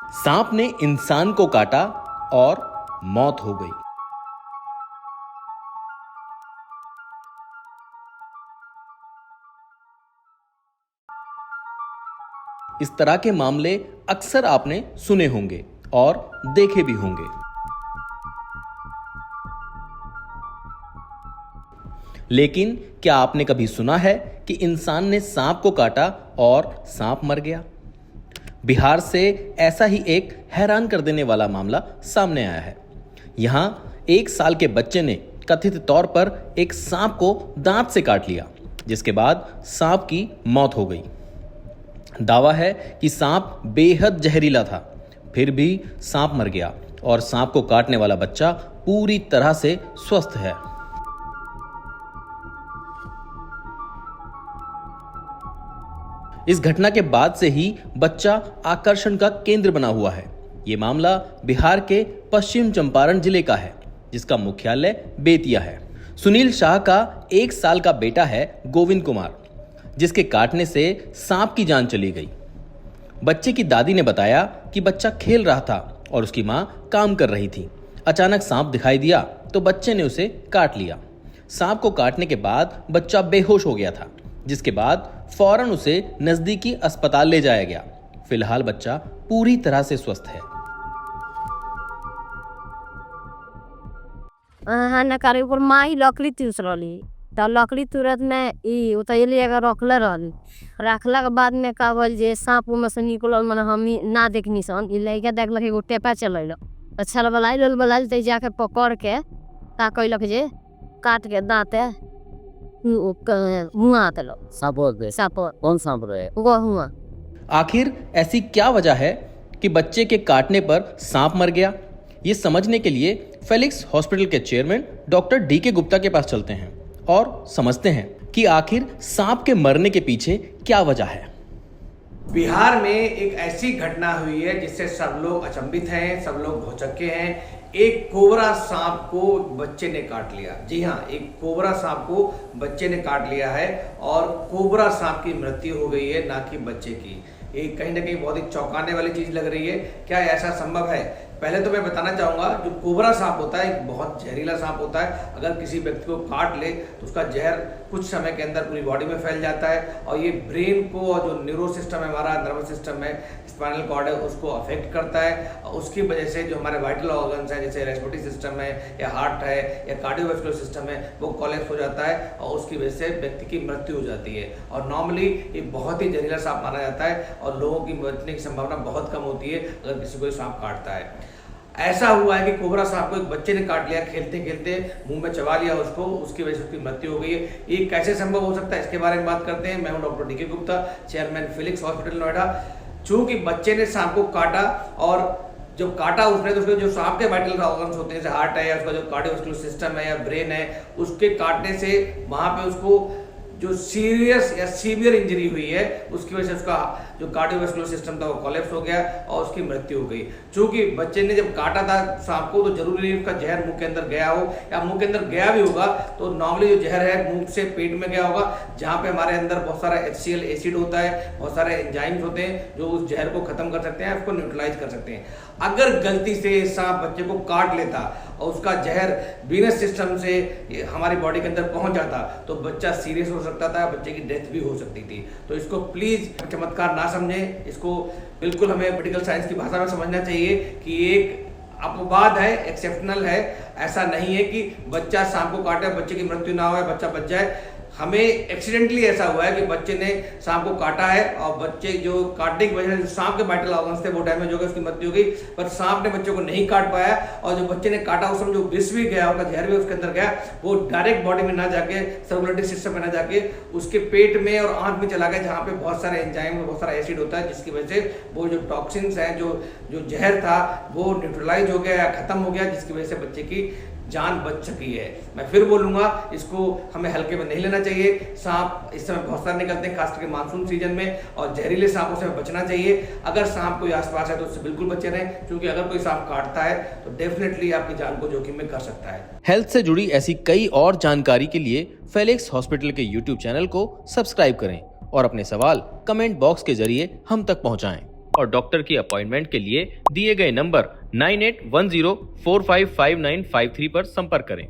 सांप ने इंसान को काटा और मौत हो गई। इस तरह के मामले अक्सर आपने सुने होंगे और देखे भी होंगे। लेकिन क्या आपने कभी सुना है कि इंसान ने सांप को काटा और सांप मर गया? बिहार से ऐसा ही एक हैरान कर देने वाला मामला सामने आया है। यहां 1 साल के बच्चे ने कथित तौर पर एक सांप को दांत से काट लिया, जिसके बाद सांप की मौत हो गई। दावा है कि सांप बेहद जहरीला था, फिर भी सांप मर गया और सांप को काटने वाला बच्चा पूरी तरह से स्वस्थ है। इस घटना के बाद से ही बच्चा आकर्षण का केंद्र बना हुआ है। यह मामला बिहार के पश्चिम चंपारण जिले का है, जिसका मुख्यालय बेतिया है। सुनील शाह का 1 साल का बेटा है गोविंद कुमार, जिसके काटने से सांप की जान चली गई। बच्चे की दादी ने बताया कि बच्चा खेल रहा था और उसकी मां काम कर रही थी। अचानक सांप दिखाई दिया तो बच्चे ने उसे काट लिया। सांप को काटने के बाद बच्चा बेहोश हो गया था, जिसके बाद फौरन उसे नजदीकी अस्पताल ले जाया गया। फिलहाल बच्चा पूरी तरह से स्वस्थ है। करे ऊपर माई लकड़ी तुरस रही तो लकड़ी तुरत में ई उतैली अगर रखले रही। रखला के बाद में का बोल जे सांप में से निकलल, मन हम ना देखनी सन। ई लइका देखलक एगो टेपा चलैल तो छल बलाई तो जाके पकड़ के का कैलक जे काट के दांते हुआ तलो सांप कौन सांप रहे? वो हुआ। आखिर ऐसी क्या वजह है कि बच्चे के काटने पर सांप मर गया? ये समझने के लिए फेलिक्स हॉस्पिटल के चेयरमैन डॉक्टर डी.के. गुप्ता के पास चलते हैं और समझते हैं कि आखिर सांप के मरने के पीछे क्या वजह है। बिहार में एक ऐसी घटना हुई है जिससे सब लोग अचंभित हैं, सब लोग भौचक्के हैं। एक कोबरा सांप को बच्चे ने काट लिया। जी हाँ, एक कोबरा सांप को बच्चे ने काट लिया है और कोबरा सांप की मृत्यु हो गई है, ना कि बच्चे की। एक कहीं ना कहीं बहुत ही चौंकाने वाली चीज लग रही है। क्या ऐसा संभव है? पहले तो मैं बताना चाहूंगा, जो कोबरा सांप होता है एक बहुत जहरीला सांप होता है। अगर किसी व्यक्ति को काट ले तो उसका जहर कुछ समय के अंदर पूरी बॉडी में फैल जाता है और ये ब्रेन को और जो न्यूरो सिस्टम है, हमारा नर्वस सिस्टम है, स्पाइनल कॉर्ड है, उसको अफेक्ट करता है। और उसकी वजह से जो हमारे वाइटल ऑर्गन्स हैं, जैसे रेस्पिरेटरी सिस्टम है या हार्ट है या कार्डियोवैस्कुलर सिस्टम है, वो कोलैप्स हो जाता है और उसकी वजह से व्यक्ति की मृत्यु हो जाती है। और नॉर्मली ये बहुत ही जहरीला सांप माना जाता है और लोगों की मरने की संभावना बहुत कम होती है अगर किसी को सांप काटता है। ऐसा हुआ है कि कोबरा सांप को एक बच्चे ने काट लिया, खेलते खेलते मुंह में चबा लिया उसको, उसकी वजह से उसकी मृत्यु हो गई है। ये कैसे संभव हो सकता है, इसके बारे में बात करते हैं। मैं हूं doctor DK. Gupta, chairman Felix hospital Noida. चूंकि बच्चे ने सांप को काटा और जब काटा उसने तो उसके जो सांप के वाइटल ऑर्गन्स होते हैं, जैसे हार्ट है या उसका जो कार्डियोवैस्कुलर सिस्टम है या ब्रेन है, उसके काटने से वहां पे उसको जो सीरियस या सीवियर इंजरी हुई है, उसकी वजह से उसका जो कार्डियोवैस्कुलर सिस्टम था वो कोलैप्स हो गया और उसकी मृत्यु हो गई। चूंकि बच्चे ने जब काटा था सांप को तो जरूरी नहीं उसका जहर मुंह के अंदर गया हो, या मुंह के अंदर गया भी होगा तो नॉर्मली जो जहर है मुंह से पेट में गया होगा, जहाँ पे हमारे अंदर बहुत सारा HCl एसिड होता है, बहुत सारे एंजाइम्स होते हैं जो उस जहर को खत्म कर सकते हैं, उसको न्यूट्रलाइज कर सकते हैं। अगर गलती से सांप बच्चे को काट लेता और उसका जहर वीनस सिस्टम से हमारी बॉडी के अंदर पहुंच जाता तो बच्चा सीरियस हो सकता था, बच्चे की डेथ भी हो सकती थी। तो इसको प्लीज चमत्कार ना समझें, इसको बिल्कुल हमें मेडिकल साइंस की भाषा में समझना चाहिए कि एक अपवाद है, एक्सेप्शनल है। ऐसा नहीं है कि बच्चा सांप को काटे, बच्चे की मृत्यु ना हो, बच्चा बच जाए। हमें एक्सीडेंटली ऐसा हुआ है कि बच्चे ने सांप को काटा है और बच्चे जो काटने की वजह से सांप के वाइटल ऑर्गन्स थे वो डैमेज हो गए, उसकी मृत्यु हो गई। पर सांप ने बच्चे को नहीं काट पाया और जो बच्चे ने काटा उस समय जो विष भी गया, उसका जहर भी उसके अंदर गया, वो डायरेक्ट बॉडी में ना जाके, सर्कुलेटरी सिस्टम में ना जाके उसके पेट में और आंत में चला गया, जहाँ पे बहुत सारे एंजाइम, बहुत सारा एसिड होता है, जिसकी वजह से वो जो टॉक्सिन्स हैं, जो जहर था वो न्यूट्रलाइज हो गया या खत्म हो गया, जिसकी वजह से बच्चे की जान बच चुकी है। मैं फिर बोलूंगा, इसको हमें हल्के में नहीं लेना चाहिए। सांप इस समय बहुत सारे निकलते हैं, खास करके मानसून सीजन में, और जहरीले सांपों से बचना चाहिए। अगर सांप कोई आसपास है तो उससे बिल्कुल बचे रहें, क्योंकि अगर कोई सांप काटता है तो डेफिनेटली आपकी जान को जोखिम में कर सकता है। हेल्थ से जुड़ी ऐसी कई और जानकारी के लिए फेलिक्स हॉस्पिटल के YouTube चैनल को सब्सक्राइब करें और अपने सवाल कमेंट बॉक्स के जरिए हम तक पहुंचाएं। और डॉक्टर की अपॉइंटमेंट के लिए दिए गए नंबर 9810455953 पर संपर्क करें।